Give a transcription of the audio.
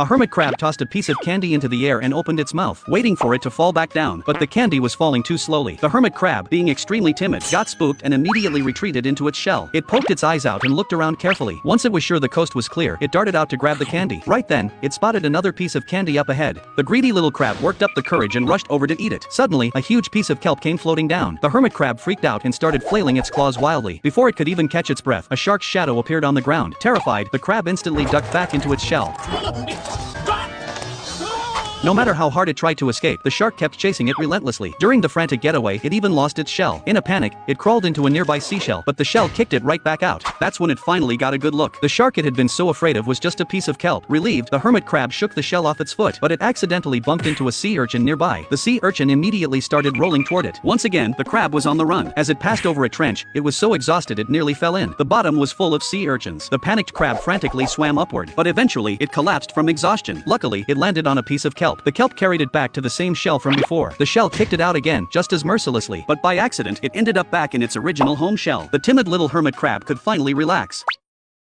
A hermit crab tossed a piece of candy into the air and opened its mouth, waiting for it to fall back down, but the candy was falling too slowly. The hermit crab, being extremely timid, got spooked and immediately retreated into its shell. It poked its eyes out and looked around carefully. Once it was sure the coast was clear, it darted out to grab the candy. Right then, it spotted another piece of candy up ahead. The greedy little crab worked up the courage and rushed over to eat it. Suddenly, a huge piece of kelp came floating down. The hermit crab freaked out and started flailing its claws wildly. Before it could even catch its breath, a shark's shadow appeared on the ground. Terrified, the crab instantly ducked back into its shell. No matter how hard it tried to escape, the shark kept chasing it relentlessly. During the frantic getaway, it even lost its shell. In a panic, it crawled into a nearby seashell, but the shell kicked it right back out. That's when it finally got a good look. The shark it had been so afraid of was just a piece of kelp. Relieved, the hermit crab shook the shell off its foot, but it accidentally bumped into a sea urchin nearby. The sea urchin immediately started rolling toward it. Once again, the crab was on the run. As it passed over a trench, it was so exhausted it nearly fell in. The bottom was full of sea urchins. The panicked crab frantically swam upward, but eventually, it collapsed from exhaustion. Luckily, it landed on a piece of kelp. The kelp carried it back to the same shell from before. The shell kicked it out again, just as mercilessly, but by accident, it ended up back in its original home shell. The timid little hermit crab could finally relax.